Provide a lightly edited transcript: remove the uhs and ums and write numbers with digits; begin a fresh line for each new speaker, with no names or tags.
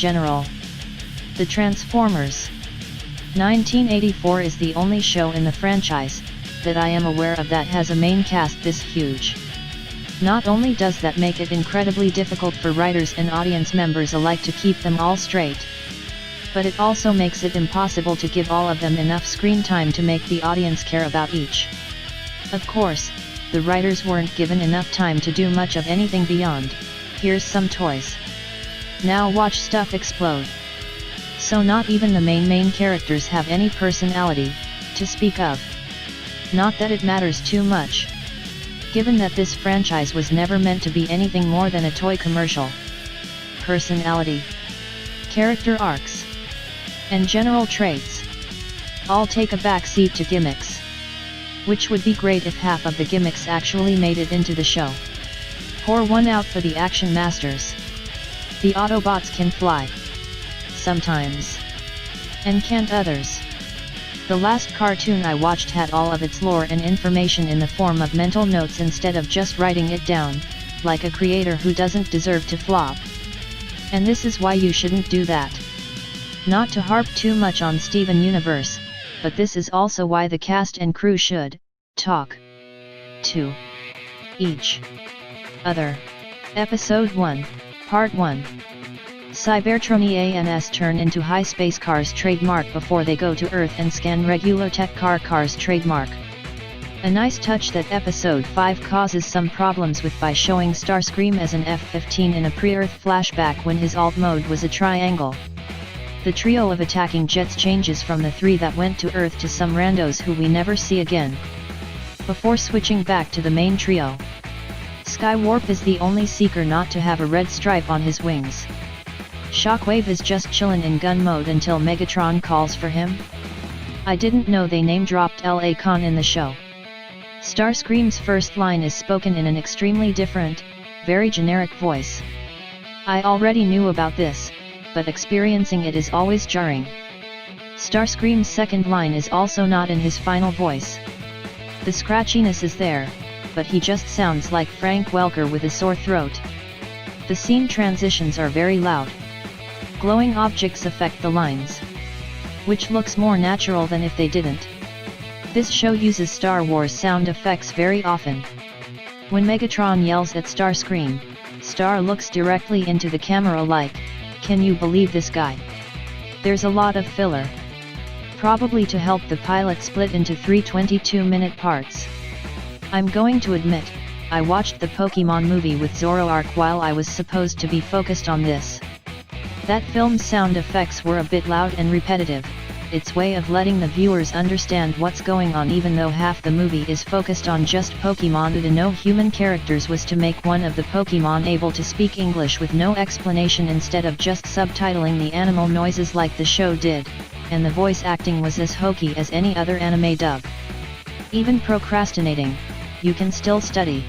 general. The Transformers. 1984 is the only show in the franchise that I am aware of that has a main cast this huge. Not only does that make it incredibly difficult for writers and audience members alike to keep them all straight, but it also makes it impossible to give all of them enough screen time to make the audience care about each. Of course, the writers weren't given enough time to do much of anything beyond, "Here's some toys. Now watch stuff explode." So not even the main characters have any personality, to speak of. Not that it matters too much, given that this franchise was never meant to be anything more than a toy commercial. Personality, character arcs, and general traits all take a back seat to gimmicks. Which would be great if half of the gimmicks actually made it into the show. Pour one out for the Action Masters. The Autobots can fly. Sometimes. And can't others. The last cartoon I watched had all of its lore and information in the form of mental notes instead of just writing it down, like a creator who doesn't deserve to flop. And this is why you shouldn't do that. Not to harp too much on Steven Universe, but this is also why the cast and crew should talk to each other. Episode 1, Part 1. Cybertronians turn into high space cars trademark before they go to Earth and scan regular tech cars trademark. A nice touch that Episode 5 causes some problems with by showing Starscream as an F-15 in a pre-Earth flashback when his alt mode was a triangle. The trio of attacking jets changes from the three that went to Earth to some randos who we never see again, before switching back to the main trio. Skywarp is the only Seeker not to have a red stripe on his wings. Shockwave is just chillin' in gun mode until Megatron calls for him. I didn't know they name-dropped L.A. Khan in the show. Starscream's first line is spoken in an extremely different, very generic voice. I already knew about this, but experiencing it is always jarring. Starscream's second line is also not in his final voice. The scratchiness is there, but he just sounds like Frank Welker with a sore throat. The scene transitions are very loud. Glowing objects affect the lines, which looks more natural than if they didn't. This show uses Star Wars sound effects very often. When Megatron yells at Starscream, Star looks directly into the camera like, "Can you believe this guy?" There's a lot of filler. Probably to help the pilot split into 3 22-minute parts. I'm going to admit, I watched the Pokemon movie with Zoroark while I was supposed to be focused on this. That film's sound effects were a bit loud and repetitive, its way of letting the viewers understand what's going on even though half the movie is focused on just Pokemon and no human characters was to make one of the Pokemon able to speak English with no explanation instead of just subtitling the animal noises like the show did, and the voice acting was as hokey as any other anime dub. Even procrastinating, you can still study.